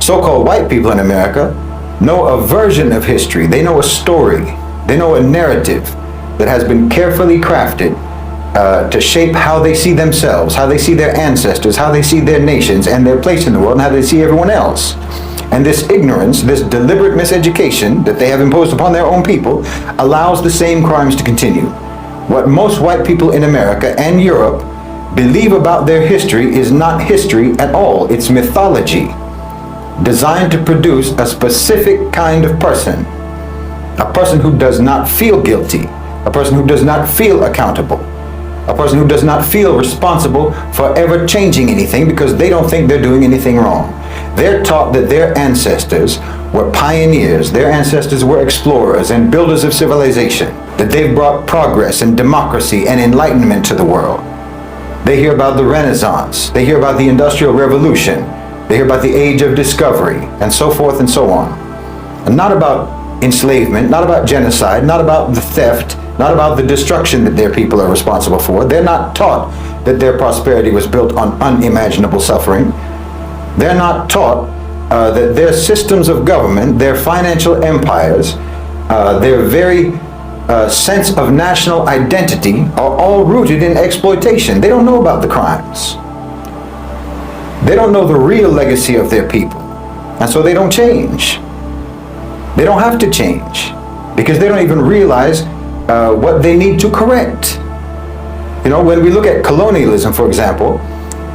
So-called white people in America know a version of history. They know a story. They know a narrative that has been carefully crafted to shape how they see themselves, how they see their ancestors, how they see their nations and their place in the world, and how they see everyone else. And this ignorance, this deliberate miseducation that they have imposed upon their own people allows the same crimes to continue. What most white people in America and Europe believe about their history is not history at all. It's mythology, designed to produce a specific kind of person. A person who does not feel guilty, a person who does not feel accountable, a person who does not feel responsible for ever changing anything because they don't think they're doing anything wrong. They're taught that their ancestors were pioneers, their ancestors were explorers and builders of civilization, that they've brought progress and democracy and enlightenment to the world. They hear about the Renaissance, they hear about the Industrial Revolution, they hear about the Age of Discovery, and so forth and so on. And not about enslavement, not about genocide, not about the theft, not about the destruction that their people are responsible for. They're not taught that their prosperity was built on unimaginable suffering. They're not taught that their systems of government, their financial empires, their very sense of national identity are all rooted in exploitation. They don't know about the crimes. They don't know the real legacy of their people. And so they don't change. They don't have to change because they don't even realize what they need to correct. You know, when we look at colonialism, for example,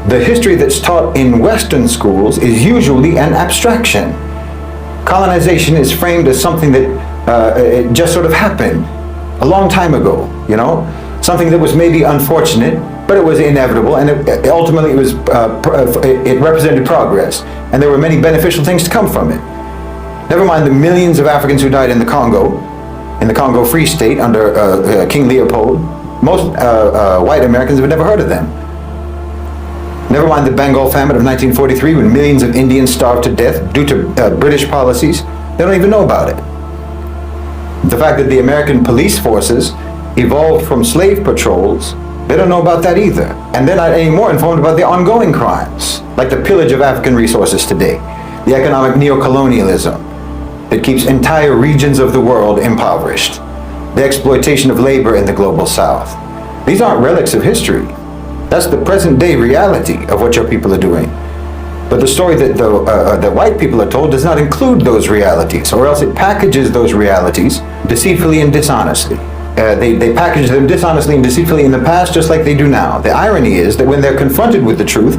the history that's taught in Western schools is usually an abstraction. Colonization is framed as something that it just sort of happened a long time ago, you know, something that was maybe unfortunate, but it was inevitable, and ultimately it represented progress, and there were many beneficial things to come from it. Never mind the millions of Africans who died in the Congo Free State under King Leopold. Most white Americans have never heard of them. Never mind the Bengal famine of 1943 when millions of Indians starved to death due to British policies. They don't even know about it. The fact that the American police forces evolved from slave patrols, they don't know about that either. And they're not any more informed about the ongoing crimes, like the pillage of African resources today, the economic neocolonialism that keeps entire regions of the world impoverished, the exploitation of labor in the global south. These aren't relics of history. That's the present day reality of what your people are doing. But the story that white people are told does not include those realities, or else it packages those realities deceitfully and dishonestly. They package them dishonestly and deceitfully in the past just like they do now. The irony is that when they're confronted with the truth,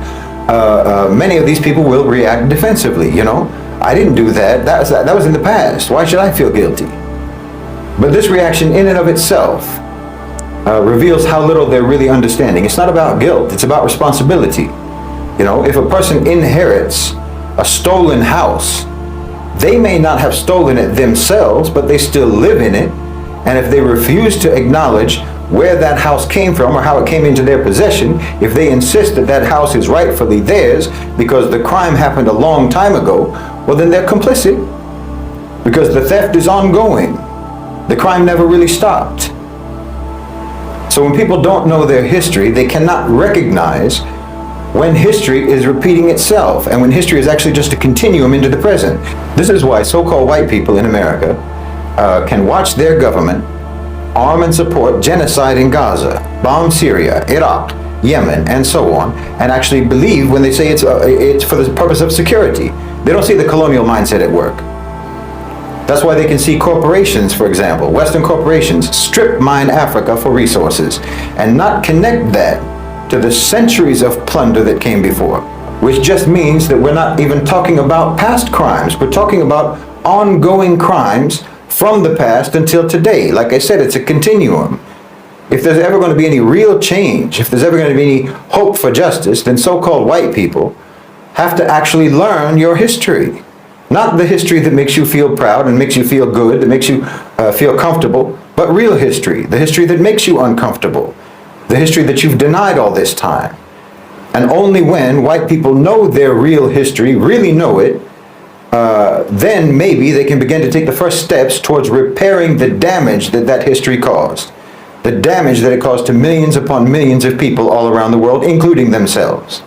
many of these people will react defensively, you know. I didn't do that. That was in the past. Why should I feel guilty? But this reaction in and of itself reveals how little they're really understanding. It's not about guilt. It's about responsibility. You know, if a person inherits a stolen house, they may not have stolen it themselves, but they still live in it. And if they refuse to acknowledge where that house came from or how it came into their possession, if they insist that that house is rightfully theirs because the crime happened a long time ago, well, then they're complicit because the theft is ongoing. The crime never really stopped. So when people don't know their history, they cannot recognize when history is repeating itself and when history is actually just a continuum into the present. This is why so-called white people in America can watch their government arm and support genocide in Gaza, bomb Syria, Iraq, Yemen, and so on, and actually believe when they say it's for the purpose of security. They don't see the colonial mindset at work. That's why they can see corporations, for example, Western corporations, strip mine Africa for resources and not connect that to the centuries of plunder that came before, which just means that we're not even talking about past crimes. We're talking about ongoing crimes from the past until today. Like I said, it's a continuum. If there's ever going to be any real change, if there's ever going to be any hope for justice, then so-called white people have to actually learn your history. Not the history that makes you feel proud and makes you feel good, that makes you feel comfortable, but real history, the history that makes you uncomfortable, the history that you've denied all this time. And only when white people know their real history, really know it, then maybe they can begin to take the first steps towards repairing the damage that that history caused. The damage that it caused to millions upon millions of people all around the world, including themselves.